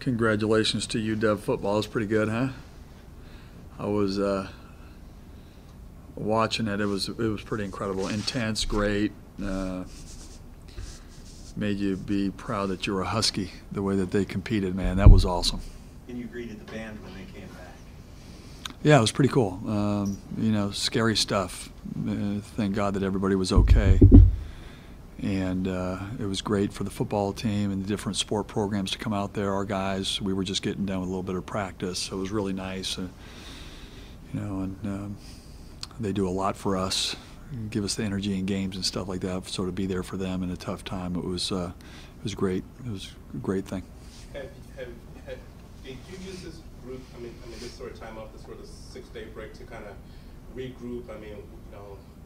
Congratulations to UW football. It's pretty good, huh? I was watching it. It was pretty incredible, intense, great. Made you be proud that you were a Husky. The way that they competed, man, that was awesome. And you greeted the band when they came back. Yeah, it was pretty cool. Scary stuff. Thank God that everybody was okay. And it was great for the football team and the different sport programs to come out there. Our guys, we were just getting done with a little bit of practice, so it was really nice. They do a lot for us, give us the energy in games and stuff like that. So to be there for them in a tough time, it was great. It was a great thing. Did you use this group? I mean, this sort of time off, this sort of 6-day break to kind of regroup? I mean,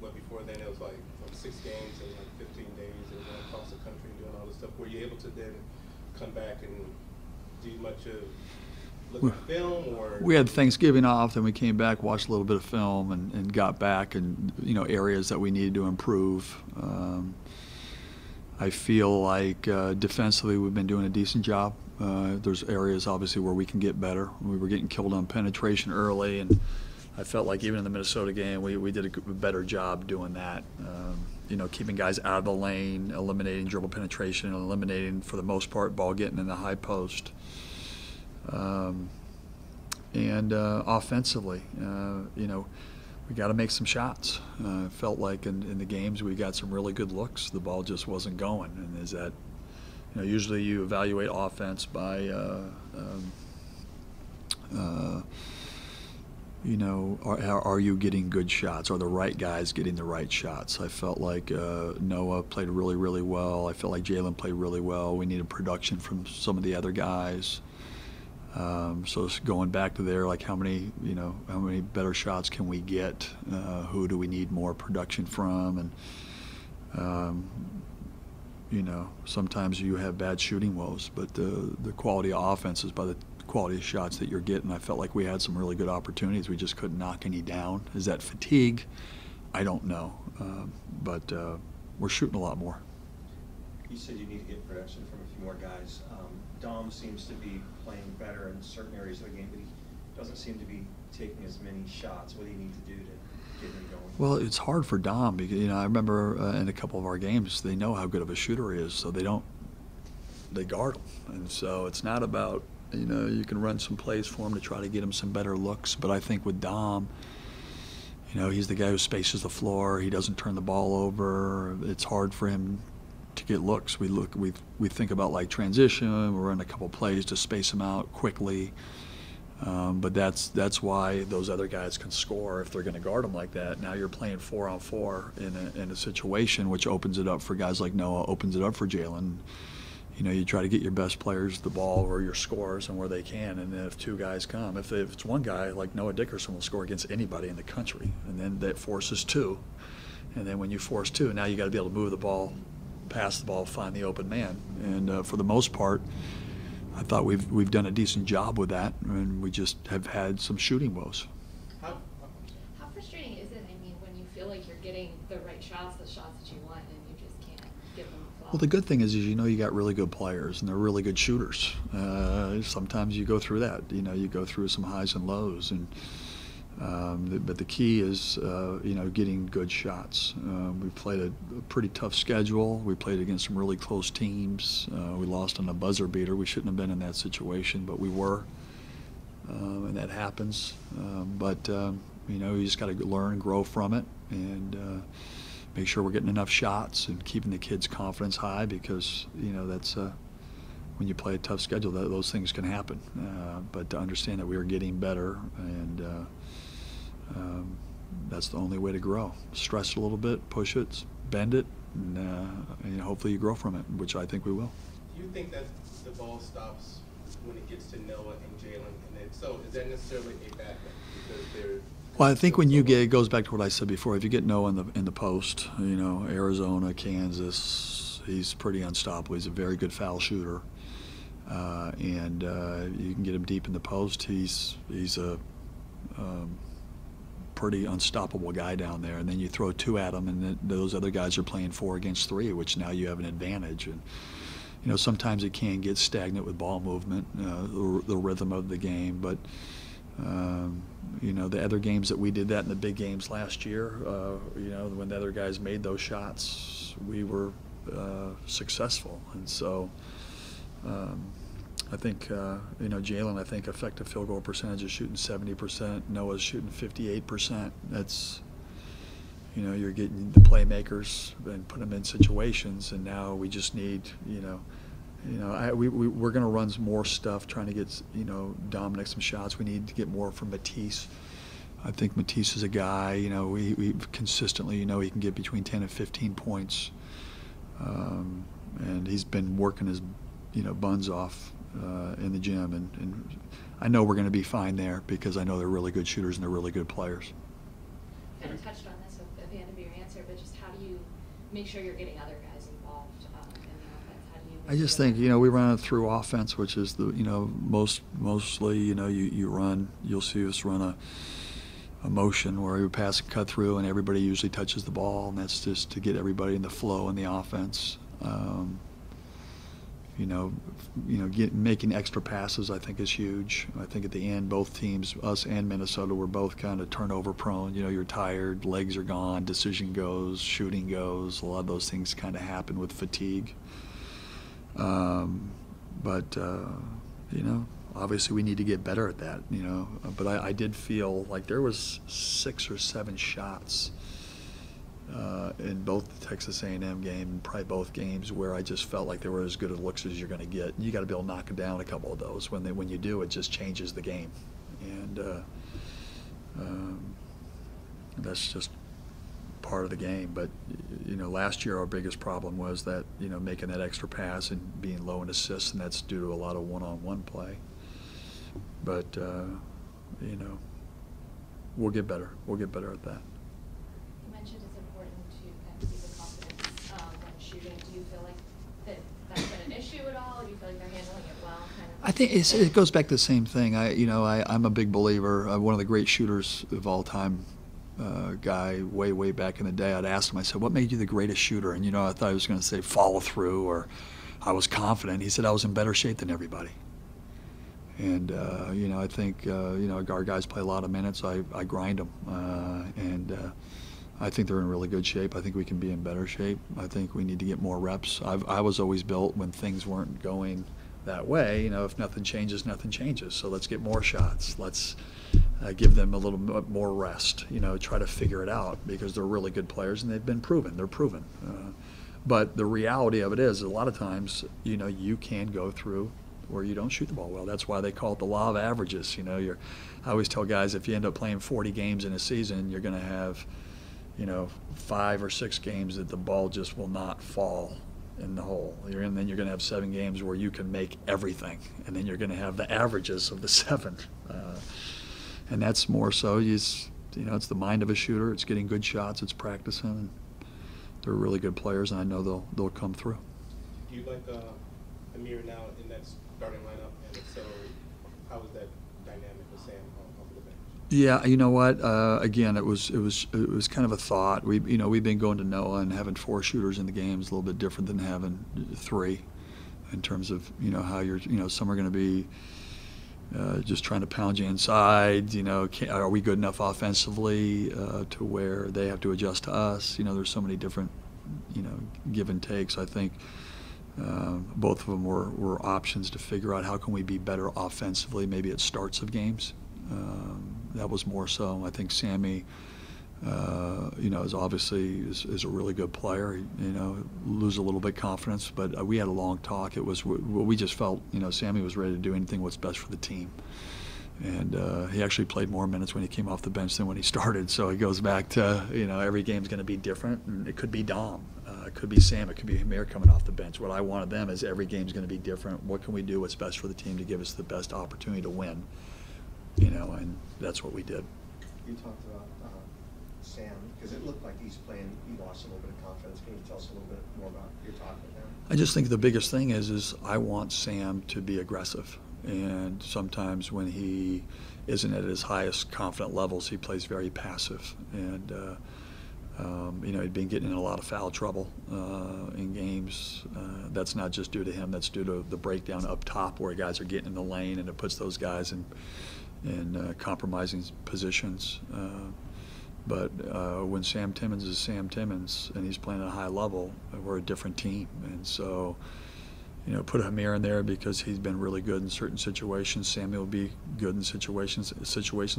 but before then it was like 6 games and like 15 days and going across the country and doing all this stuff. Were you able to then come back and do much of looking at film, or? We had Thanksgiving off, then we came back, watched a little bit of film, and got back, and areas that we needed to improve. I feel like defensively we've been doing a decent job. There's areas obviously where we can get better. We were getting killed on penetration early, and I felt like even in the Minnesota game we did a better job doing that. Keeping guys out of the lane, eliminating dribble penetration, and eliminating, for the most part, ball getting in the high post. Offensively, we got to make some shots. Felt like in the games we got some really good looks. The ball just wasn't going, and is that, usually you evaluate offense by, are you getting good shots? Are the right guys getting the right shots? I felt like Noah played really, really well. I felt like Jalen played really well. We needed production from some of the other guys. So going back to there, like how many better shots can we get? Who do we need more production from? And sometimes you have bad shooting woes, but the quality of offense is by the quality of shots that you're getting. I felt like we had some really good opportunities. We just couldn't knock any down. Is that fatigue? I don't know, but we're shooting a lot more. You said you need to get production from a few more guys. Dom seems to be playing better in certain areas of the game, but he doesn't seem to be taking as many shots. What do you need to do to get him going? Well, it's hard for Dom because I remember in a couple of our games they know how good of a shooter he is, so they guard him, and so it's not about you can run some plays for him to try to get him some better looks, but I think with Dom, he's the guy who spaces the floor. He doesn't turn the ball over. It's hard for him to get looks. We think about like transition. We run a couple plays to space them out quickly, but that's why those other guys can score if they're going to guard them like that. Now you're playing 4-on-4 in a situation which opens it up for guys like Noah, opens it up for Jalen. You try to get your best players the ball or your scorers and where they can, and then if two guys come, if it's one guy like Noah Dickerson will score against anybody in the country, and then that forces two, and then when you force two, now you got to be able to move the ball, pass the ball, find the open man, and for the most part, I thought we've done a decent job with that, and we just have had some shooting woes. How frustrating is it? I mean, when you feel like you're getting the right shots, the shots that you want, and you just can't get them off. Well, the good thing is you got really good players, and they're really good shooters. Sometimes you go through that. You go through some highs and lows, and but the key is getting good shots. We played a pretty tough schedule. We played against some really close teams. We lost on a buzzer beater. We shouldn't have been in that situation, but we were, and that happens. You just got to learn and grow from it, and make sure we're getting enough shots and keeping the kids' confidence high, because that's when you play a tough schedule, those things can happen. But to understand that we are getting better, and that's the only way to grow. Stress it a little bit, push it, bend it, and hopefully you grow from it, which I think we will. Do you think that the ball stops when it gets to Noah and Jalen? And if so, is that necessarily a bad thing? Because they're Well, I think when you get, it goes back to what I said before. If you get Noah in the post, Arizona, Kansas, he's pretty unstoppable. He's a very good foul shooter, and you can get him deep in the post. He's a pretty unstoppable guy down there. And then you throw two at him, and then those other guys are playing 4 against 3, which now you have an advantage. And you know, sometimes it can get stagnant with ball movement, the rhythm of the game. But you know, the other games that we did that in the big games last year, you know, when the other guys made those shots, we were successful. And so I think, you know, Jalen, I think effective field goal percentage is shooting 70%. Noah's shooting 58%. That's, you know, you're getting the playmakers and put them in situations, and now we just need, we're going to run some more stuff trying to get, you know, Dominic some shots. We need to get more from Matisse. I think Matisse is a guy, you know, we consistently, you know, he can get between 10 and 15 points. And he's been working his, you know, buns off in the gym. And I know we're going to be fine there because I know they're really good shooters and they're really good players. Kind of touched on this at the end of your answer, but just how do you make sure you're getting other guys involved in the offense? How do you I just think, you know, we run it through offense, which is the, you know, mostly, you know, you'll see us run a motion where we pass and cut through and everybody usually touches the ball, and that's just to get everybody in the flow in the offense. Making extra passes I think is huge. I think at the end both teams, us and Minnesota, were both kind of turnover prone. You know, you're tired, legs are gone, decision goes, shooting goes. A lot of those things kind of happen with fatigue. You know, obviously we need to get better at that, you know. But I did feel like there was 6 or 7 shots in both the Texas A&M game and probably both games where I just felt like they were as good a looks as you're going to get. You got to be able to knock down a couple of those. When you do, it just changes the game, and that's just part of the game. But you know, last year our biggest problem was that, you know, making that extra pass and being low in assists, and that's due to a lot of one-on-one play. But you know, we'll get better. We'll get better at that. You mentioned it's important to kind of see the confidence when shooting. Do you feel like that's been an issue at all? Do you feel like they're handling it well? Kind of. I think it goes back to the same thing. I'm a big believer. One of the great shooters of all time, guy way back in the day. I'd asked him. I said, "What made you the greatest shooter?" And you know, I thought he was going to say follow through or I was confident. He said I was in better shape than everybody. And you know, I think you know, our guys play a lot of minutes. I grind them, and I think they're in really good shape. I think we can be in better shape. I think we need to get more reps. I was always built when things weren't going that way. You know, if nothing changes, nothing changes. So let's get more shots. Let's give them a little bit more rest. You know, try to figure it out because they're really good players and they've been proven. They're proven. But the reality of it is, a lot of times, you know, you can go through where you don't shoot the ball well. That's why they call it the law of averages. You know, I always tell guys, if you end up playing 40 games in a season, you're going to have, you know, 5 or 6 games that the ball just will not fall in the hole. And then you're going to have 7 games where you can make everything, and then you're going to have the averages of the 7. And that's more so, you know, it's the mind of a shooter. It's getting good shots. It's practicing. And they're really good players, and I know they'll come through. Do you like Amir now in that starting lineup? And if so, how is that dynamic with Sam off the bench? Yeah, you know what? Again, it was kind of a thought. We've been going to Noah and having 4 shooters in the game is a little bit different than having 3, in terms of, you know, how you're, you know, some are going to be just trying to pound you inside. You know, are we good enough offensively to where they have to adjust to us? You know, there's so many different, you know, give and takes. I think both of them were options to figure out how can we be better offensively, maybe at starts of games. That was more so. I think Sammy, you know, is obviously is a really good player. You know, lose a little bit confidence, but we had a long talk. It was we just felt, you know, Sammy was ready to do anything what's best for the team, and he actually played more minutes when he came off the bench than when he started. So it goes back to, you know, every game's going to be different, and it could be Dom, it could be Sam, it could be Amir coming off the bench. What I wanted them is every game's going to be different. What can we do what's best for the team to give us the best opportunity to win? You know, and that's what we did. You talked about Sam, because it looked like he lost a little bit of confidence. Can you tell us a little bit more about your talk with him? I just think the biggest thing is I want Sam to be aggressive. And sometimes when he isn't at his highest confident levels, he plays very passive. And You know, he'd been getting in a lot of foul trouble in games. That's not just due to him. That's due to the breakdown up top where guys are getting in the lane, and it puts those guys in compromising positions. But when Sam Timmons is Sam Timmons and he's playing at a high level, we're a different team. And so, you know, put Hamir in there because he's been really good in certain situations. Samuel will be good in situations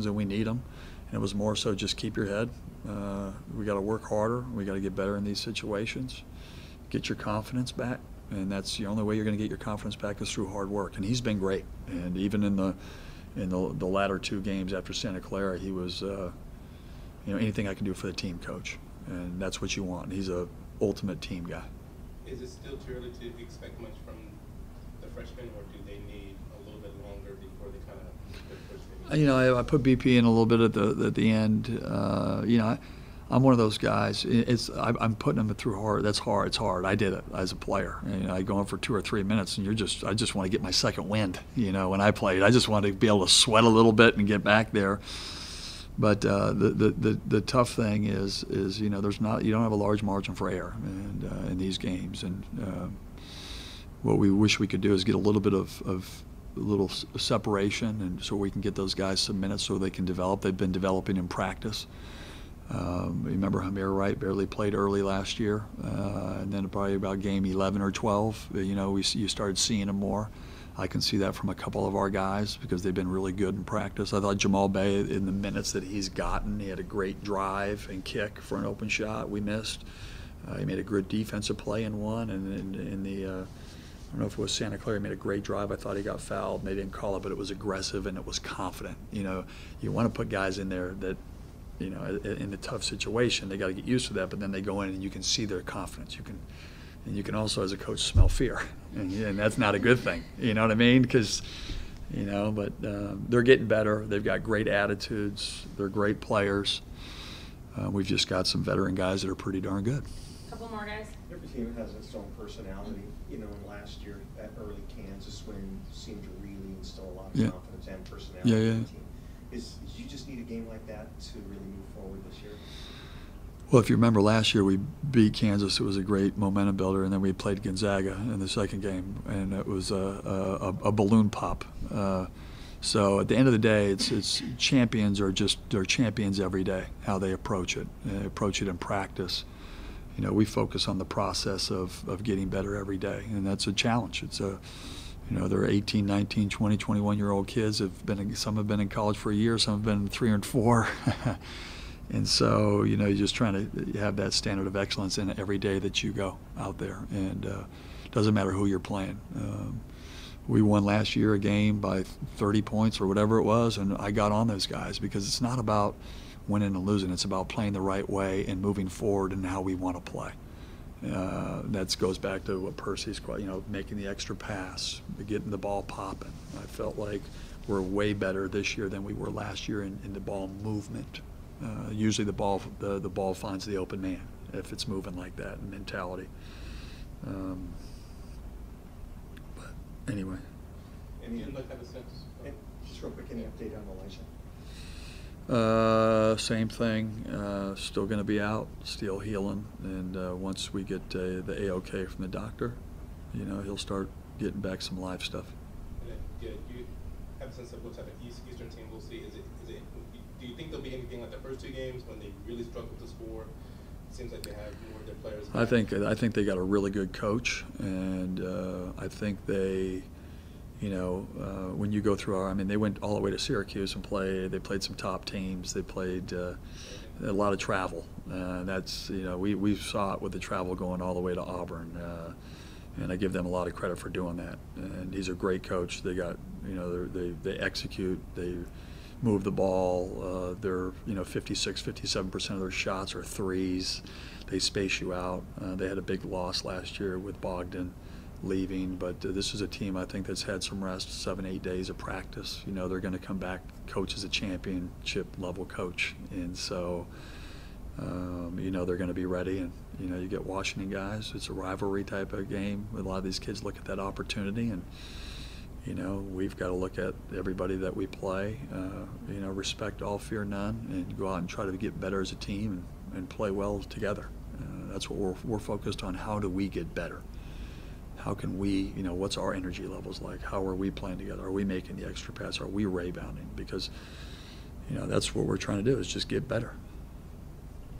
and we need him. And it was more so just keep your head. We got to work harder. We got to get better in these situations. Get your confidence back, and that's the only way you're going to get your confidence back is through hard work. And he's been great. And even in the latter two games after Santa Clara, he was, you know, anything I can do for the team, coach. And that's what you want. He's a ultimate team guy. Is it still too early to expect much from the freshmen, or do they need a little bit longer before they kind of? You know, I put BP in a little bit at the end. You know, I'm one of those guys. I'm putting them through hard. That's hard. It's hard. I did it as a player. You know, I go in for 2 or 3 minutes, and I just want to get my second wind. You know, when I played, I just wanted to be able to sweat a little bit and get back there. But the tough thing is you know, you don't have a large margin for error in these games, and what we wish we could do is get a little bit of little separation, and so we can get those guys some minutes so they can develop. They've been developing in practice. Remember Hamir Wright barely played early last year, and then probably about game 11 or 12, you know, you started seeing him more. I can see that from a couple of our guys because they've been really good in practice. I thought Jamal Bay, in the minutes that he's gotten, he had a great drive and kick for an open shot we missed. He made a good defensive play in one, and in the I don't know if it was Santa Clara, he made a great drive. I thought he got fouled, and they didn't call it, but it was aggressive and it was confident. You know, you want to put guys in there that, you know, in a tough situation, they got to get used to that, but then they go in and you can see their confidence. You can also, as a coach, smell fear, and that's not a good thing. You know what I mean? Because, you know, but they're getting better. They've got great attitudes. They're great players. We've just got some veteran guys that are pretty darn good. Couple more guys. Every team has its own personality. You know, and last year, that early Kansas win seemed to really instill a lot of confidence and personality in the team. You just need a game like that to really move forward this year? Well, if you remember last year, we beat Kansas. It was a great momentum builder, and then we played Gonzaga in the second game, and it was a balloon pop. So at the end of the day, it's champions they're champions every day. How they approach it, in practice. You know, we focus on the process of getting better every day, and that's a challenge. It's a, you know, they're 18, 19, 20, 21-year-old kids. Some have been in college for a year, some have been 3 and 4. And so, you know, you're just trying to have that standard of excellence in every day that you go out there. And it doesn't matter who you're playing. We won last year a game by 30 points or whatever it was, and I got on those guys because it's not about winning and losing. It's about playing the right way and moving forward and how we want to play. That goes back to what Percy's, you know, making the extra pass, getting the ball popping. I felt like we're way better this year than we were last year in the ball movement. Usually the ball finds the open man if it's moving like that mentality. But anyway. Just real quick, any update on Elijah? Same thing. Still going to be out, still healing, and once we get the A-OK from the doctor, you know, he'll start getting back some live stuff. Yeah, you have a sense of what type of Eastern team we'll see. Do you think there'll be anything like the first 2 games when they really struggled to score? It seems like they have more of their players back. I think they got a really good coach, and I think they, you know, when you go through they went all the way to Syracuse and they played some top teams. They played a lot of travel. That's, you know, we saw it with the travel going all the way to Auburn. And I give them a lot of credit for doing that. And he's a great coach. They got, you know, they execute. They move the ball. They're, you know, 57% of their shots are threes. They space you out. They had a big loss last year with Bogdan leaving, but this is a team I think that's had some rest, 7-8 days of practice. You know, they're going to come back. Coach is a championship level coach, and so you know, they're going to be ready. And you know, you get Washington guys. It's a rivalry type of game. A lot of these kids look at that opportunity, and you know, we've got to look at everybody that we play. You know, respect all, fear none, and go out and try to get better as a team and play well together. That's what we're focused on. How do we get better? How can we, what's our energy levels like? How are we playing together? Are we making the extra pass? Are we rebounding? Because, that's what we're trying to do, is just get better.